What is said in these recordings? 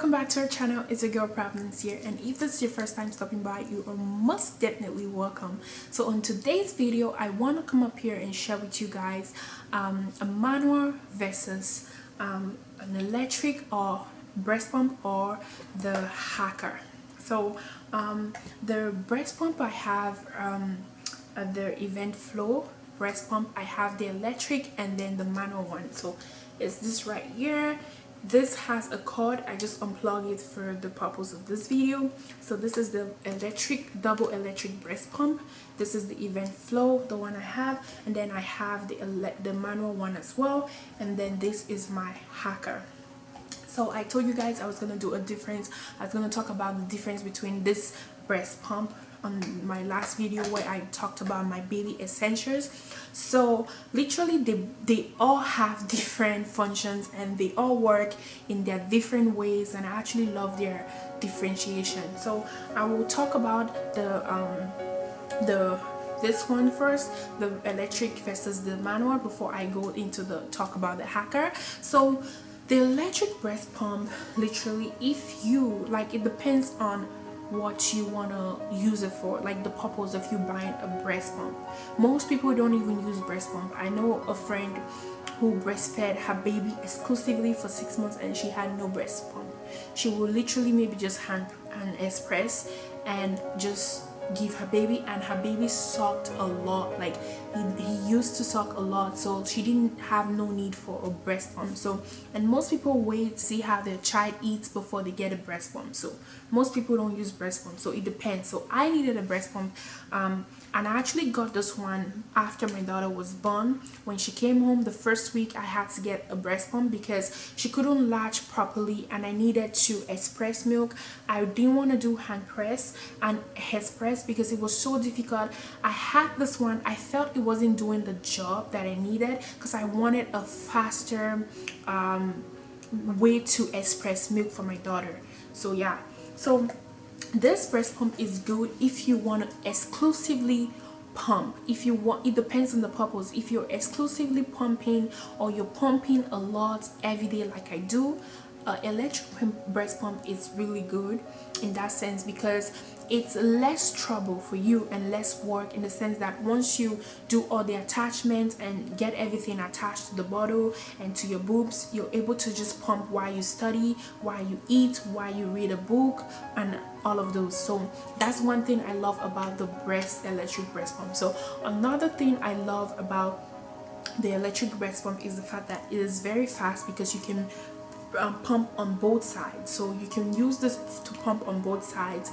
welcome back to our channel. It's your girl Providence here, and if this is your first time stopping by, you are most definitely welcome. So on today's video, I want to come up here and share with you guys a manual versus an electric or breast pump or the Hakka. So the breast pump I have the event flow breast pump. I have the electric and then the manual one. So it's this right here. This has a cord. I just unplug it for the purpose of this video. So this is the electric, double electric breast pump. This is the event flow, the one I have, and then I have the manual one as well, and then this is my Hakka. So I told you guys I was going to do a difference. I was going to talk about the difference between this breast pump on my last video where I talked about my baby essentials. So literally they all have different functions and they all work in their different ways, and I actually love their differentiation. So I will talk about this one first, the electric versus the manual, before I go into the talk about the Hakka. So the electric breast pump, literally, if you like, it depends on what you want to use it for, like the purpose of you buying a breast pump. Most people don't even use breast pump. I know a friend who breastfed her baby exclusively for 6 months and she had no breast pump. She would literally maybe just hand express and just give her baby, and her baby sucked a lot. Like he used to suck a lot, so she didn't have no need for a breast pump. So, and most people wait to see how their child eats before they get a breast pump. So most people don't use breast pump, so it depends. So I needed a breast pump, and I actually got this one after my daughter was born. When she came home the first week, I had to get a breast pump because she couldn't latch properly, and I needed to express milk. I didn't want to do hand press and express because it was so difficult. I had this one. I felt it wasn't doing the job that I needed because I wanted a faster way to express milk for my daughter. So yeah, so this breast pump is good if you want to exclusively pump. If you want, it depends on the purpose. If you're exclusively pumping or you're pumping a lot every day like I do, electric breast pump is really good in that sense because it's less trouble for you and less work, in the sense that once you do all the attachments and get everything attached to the bottle and to your boobs, you're able to just pump while you study, while you eat, while you read a book, and all of those. So that's one thing I love about the electric breast pump. So another thing I love about the electric breast pump is the fact that it is very fast because you can pump on both sides. So you can use this to pump on both sides.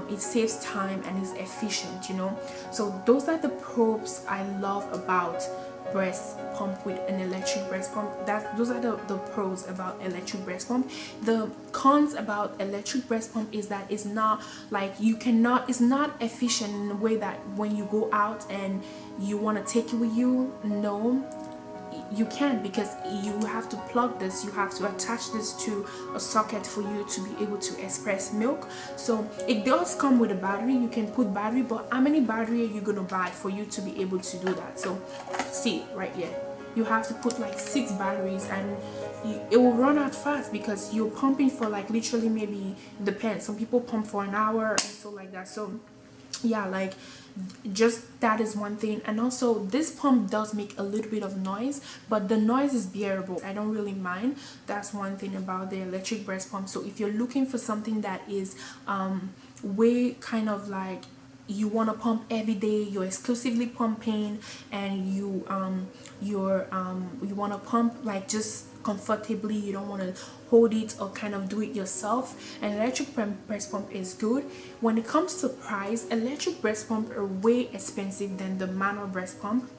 It saves time and is efficient, you know. So those are the pros I love about breast pump with an electric breast pump. Those are the pros about electric breast pump. The cons about electric breast pump is that it's not like it's not efficient in a way that when you go out and you want to take it with you, no, you can't, because you have to plug this, you have to attach this to a socket for you to be able to express milk. So it does come with a battery. You can put battery, but how many battery are you gonna buy for you to be able to do that? So see right here, you have to put like 6 batteries, and it will run out fast because you're pumping for like literally, maybe, depends, some people pump for an hour and so like that. So yeah, like just that is one thing. And also this pump does make a little bit of noise, but the noise is bearable. I don't really mind. That's one thing about the electric breast pump. So if you're looking for something that is way kind of like you want to pump every day, you're exclusively pumping, and you want to pump like just comfortably, you don't want to hold it or kind of do it yourself, an electric breast pump is good. When it comes to price, electric breast pump are way expensive than the manual breast pump.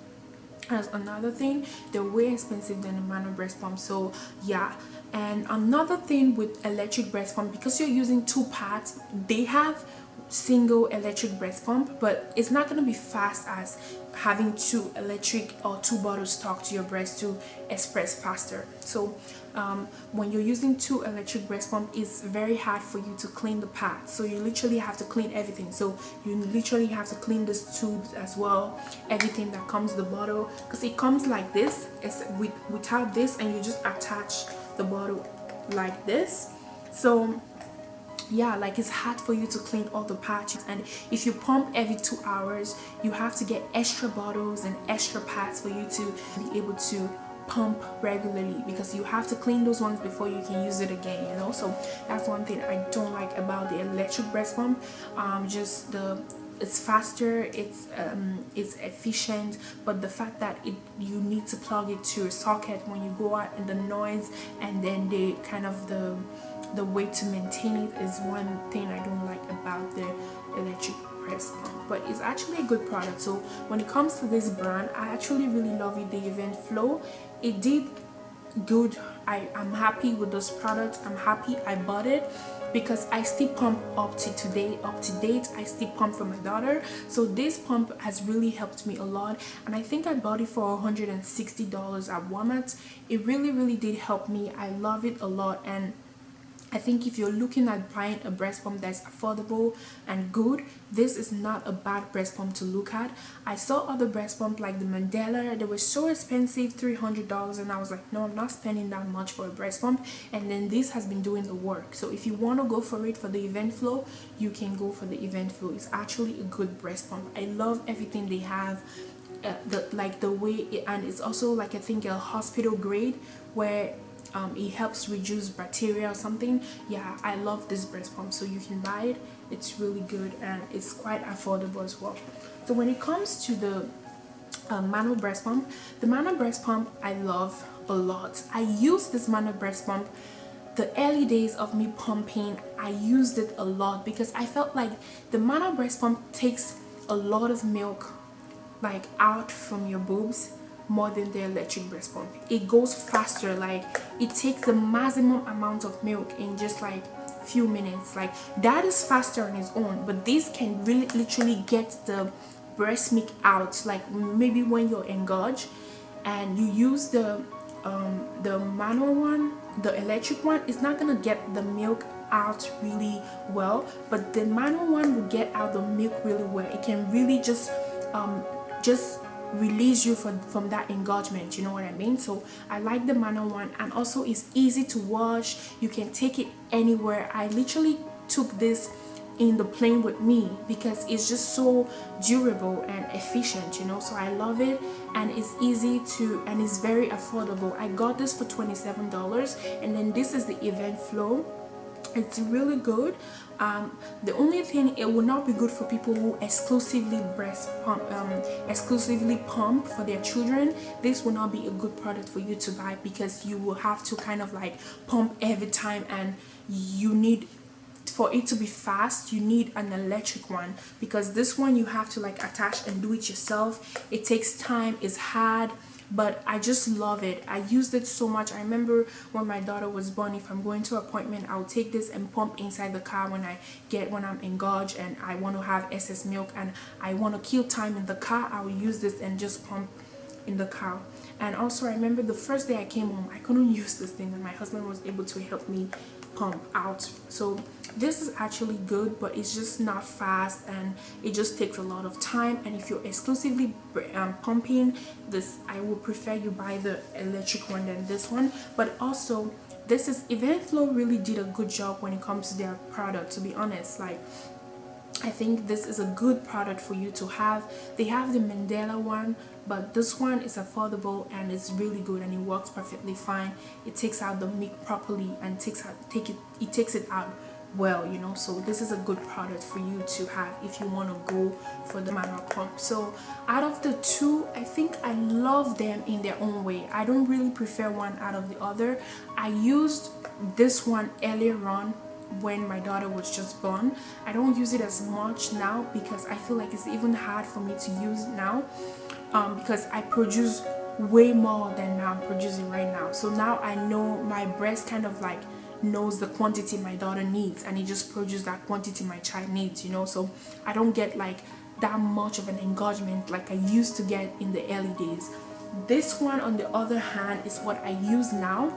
As another thing, they're way expensive than the manual breast pump. So yeah. And another thing with electric breast pump, because you're using 2 pads, they have single electric breast pump, but it's not going to be fast as having 2 electric or 2 bottles stuck to your breast to express faster. So when you're using 2 electric breast pump, it's very hard for you to clean the pads. So you literally have to clean everything. So you literally have to clean this tubes as well, everything that comes the bottle, because it comes like this. It's without this, and you just attach the bottle like this, So yeah, like it's hard for you to clean all the patches, and if you pump every 2 hours, you have to get extra bottles and extra pads for you to be able to pump regularly, because you have to clean those ones before you can use it again, you know. So that's one thing I don't like about the electric breast pump. Just the it's faster, it's efficient, but the fact that you need to plug it to a socket when you go out, and the noise, and then the kind of the way to maintain it is one thing I don't like about the electric breast pump. But it's actually a good product. So when it comes to this brand, I actually really love it. The Event Flow, it did good. I'm happy with this product. I'm happy I bought it, because I still pump up to date. I still pump for my daughter. So this pump has really helped me a lot, and I think I bought it for $160 at Walmart. It really did help me. I love it a lot, and I think if you're looking at buying a breast pump that's affordable and good, this is not a bad breast pump to look at. I saw other breast pumps like the Mandela. They were so expensive, $300, and I was like, no, I'm not spending that much for a breast pump. And then this has been doing the work. So if you want to go for it for the Event Flow, you can go for the Event Flow. It's actually a good breast pump. I love everything they have. The way it, and it's also like, I think, a hospital grade where it helps reduce bacteria or something. Yeah, I love this breast pump, so you can buy it. It's really good, and it's quite affordable as well. So when it comes to the manual breast pump, the manual breast pump I love a lot. I use this manual breast pump the early days of me pumping. I used it a lot because I felt like the manual breast pump takes a lot of milk like out from your boobs more than the electric breast pump. It goes faster, like it takes the maximum amount of milk in just like few minutes. Like that is faster on its own, but this can really literally get the breast milk out. Like maybe when you're engorged and you use the manual one, the electric one, it's not gonna get the milk out really well, but the manual one will get out the milk really well. It can really just release you from that engorgement, you know what I mean? So I like the manual one, and also it's easy to wash. You can take it anywhere. I literally took this in the plane with me because it's just so durable and efficient, you know. So I love it, and it's easy to, and it's very affordable. I got this for $27, and then this is the Event Flow. It's really good. The only thing, it will not be good for people who exclusively pump for their children. This will not be a good product for you to buy, because you will have to kind of like pump every time, and you need, for it to be fast, you need an electric one, because this one you have to like attach and do it yourself. It takes time, it's hard, but I just love it. I used it so much. I remember when my daughter was born, if I'm going to an appointment, I'll take this and pump inside the car when I'm engorged and I want to have excess milk and I want to kill time in the car. I will use this and just pump in the car. And also I remember the first day I came home, I couldn't use this thing, and my husband was able to help me pump out. So this is actually good, but it's just not fast, and it just takes a lot of time. And if you're exclusively pumping this, I would prefer you buy the electric one than this one. But also, this is, Event Flow really did a good job when it comes to their product, to be honest. Like, I think this is a good product for you to have. They have the Mandela one, but this one is affordable and it's really good, and it works perfectly fine. It takes out the milk properly and takes it out well, you know. So this is a good product for you to have if you want to go for the manual pump. So out of the two, I think I love them in their own way. I don't really prefer one out of the other. I used this one earlier on when my daughter was just born. I don't use it as much now because I feel like it's even hard for me to use now, because I produce way more than I'm producing right now. So now I know my breast kind of like knows the quantity my daughter needs, and it just produces that quantity my child needs, you know. So I don't get like that much of an engorgement like I used to get in the early days. This one, on the other hand, is what I use now.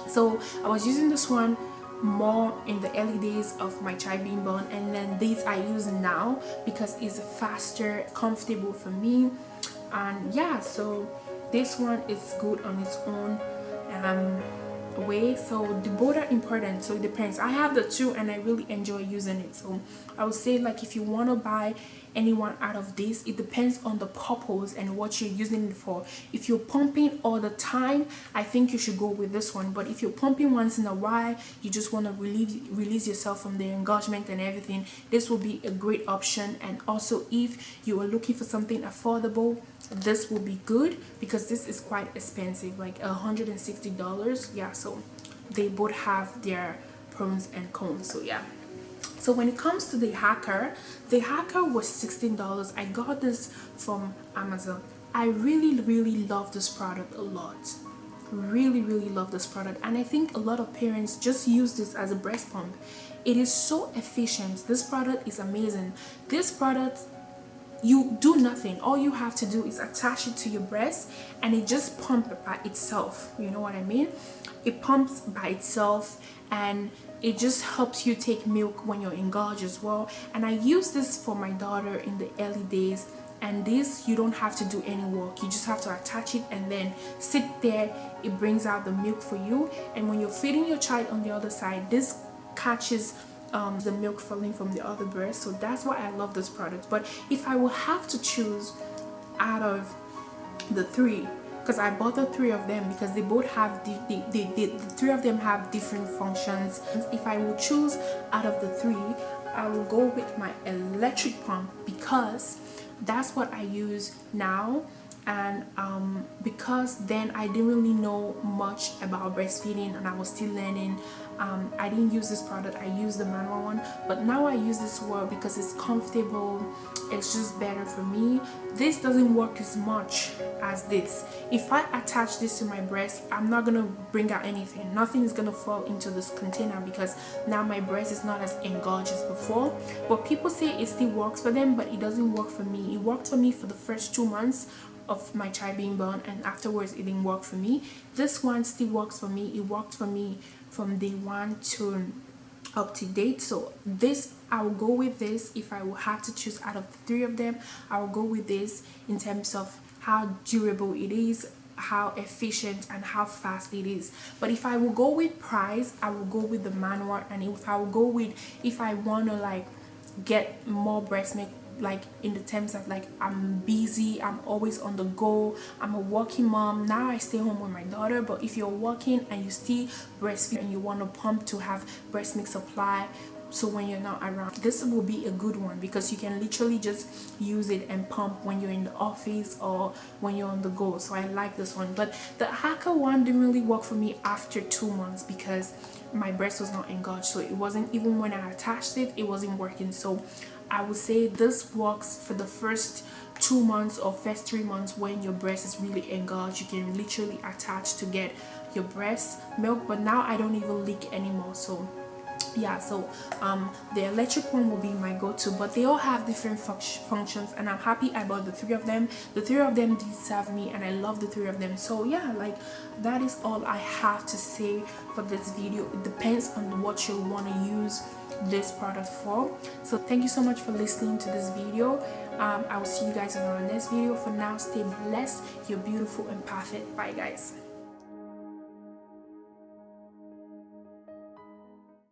So I was using this one more in the early days of my child being born, and then this I use now because it's faster, comfortable for me. And yeah, so this one is good on its own. way, so the both are important, so it depends. I have the two and I really enjoy using it, so I would say like if you want to buy any one out of this, it depends on the purpose and what you're using it for. If you're pumping all the time, I think you should go with this one, but if you're pumping once in a while, you just want to release yourself from the engorgement and everything, this will be a great option. And also if you are looking for something affordable, this will be good because this is quite expensive, like $160. Yeah, so they both have their pros and cons. So yeah, so when it comes to the Hakka was $16. I got this from Amazon. I really love this product a lot. Really love this product, and I think a lot of parents just use this as a breast pump. It is so efficient. This product is amazing. This product, you do nothing. All you have to do is attach it to your breast and it just pumps by itself. You know what I mean? It pumps by itself and it just helps you take milk when you're engorged as well. And I use this for my daughter in the early days, and this, you don't have to do any work. You just have to attach it and then sit there. It brings out the milk for you, and when you're feeding your child on the other side, this catches the milk falling from the other breast. So that's why I love this product. But if I will have to choose out of the three, because I bought the three of them because they both have the three of them have different functions. If I will choose out of the three, I will go with my electric pump because that's what I use now. And because then I didn't really know much about breastfeeding and I was still learning, I didn't use this product. I used the manual one, but now I use this one because it's comfortable. It's just better for me. This doesn't work as much as this. If I attach this to my breast, I'm not gonna bring out anything. Nothing is gonna fall into this container because now my breast is not as engorged as before. But people say it still works for them, but it doesn't work for me. It worked for me for the first 2 months of my child being born, and afterwards it didn't work for me. This one still works for me. It worked for me from day one to up to date. So this, I will go with this. If I will have to choose out of the three of them, I will go with this in terms of how durable it is, how efficient and how fast it is. But if I will go with price, I will go with the manual. And if I will go with, if I want to like get more breast milk, like in the terms of like I'm busy, I'm always on the go, I'm a working mom, now I stay home with my daughter. But if you're working and you still breastfeed and you want to pump to have breast milk supply, so when you're not around, this will be a good one because you can literally just use it and pump when you're in the office or when you're on the go. So I like this one. But the Hakka one didn't really work for me after 2 months because my breast was not engorged, so it wasn't, even when I attached it, it wasn't working. So I would say this works for the first 2 months or first 3 months when your breast is really engorged. You can literally attach to get your breast milk, but now I don't even leak anymore. So yeah, so the electric one will be my go-to, but they all have different functions, and I'm happy I bought the three of them. The three of them did serve me and I love the three of them. So yeah, like that is all I have to say for this video. It depends on what you want to use this product for. So thank you so much for listening to this video. I will see you guys in our next video. For now, stay blessed. You're beautiful and perfect. Bye guys.